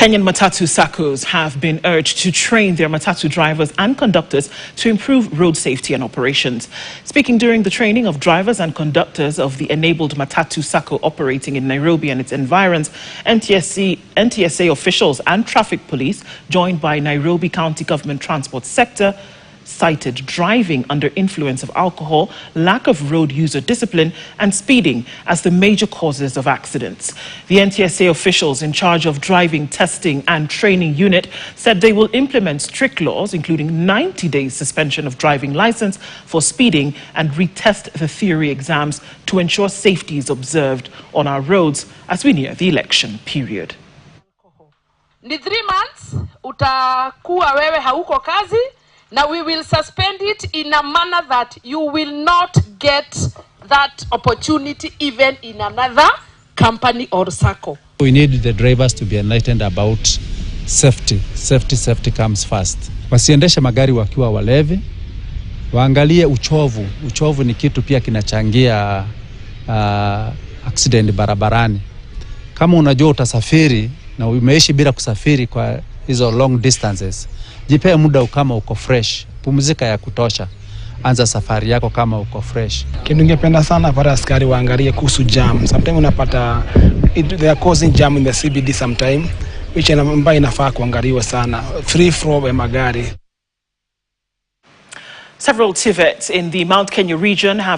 Kenyan Matatu saccos have been urged to train their Matatu drivers and conductors to improve road safety and operations. Speaking during the training of drivers and conductors of the enabled Matatu sacco operating in Nairobi and its environs, NTSA officials and traffic police, joined by Nairobi County Government Transport Sector, cited driving under influence of alcohol, lack of road user discipline and speeding as the major causes of accidents. The NTSA officials in charge of driving testing and training unit said they will implement strict laws, including 90 days suspension of driving license for speeding and retest the theory exams to ensure safety is observed on our roads as we near the election period. Ni 3 months utakuwa wewe hauko kazi. Now we will suspend it in a manner that you will not get that opportunity even in another company or sacco. We need the drivers to be enlightened about safety. Safety comes first. Wasiendeshe magari wakiwa walevi. Waangalie uchovu. Uchovu ni kitu pia kinachangia accident barabarani. Kama unajua utasafiri na umeishi bila kusafiri kwa hizo long distances, jipea muda kama uko fresh, pumzika ya kutosha, anza safari yako kama uko fresh. Kitu ningependa sana para askari waangalie kuhusu jam. Sometimes unapata they are causing jam in the CBD sometime, which ambayo inafaa kuangaliwa sana. Free flow ya magari. Several TVETs in the Mount Kenya region have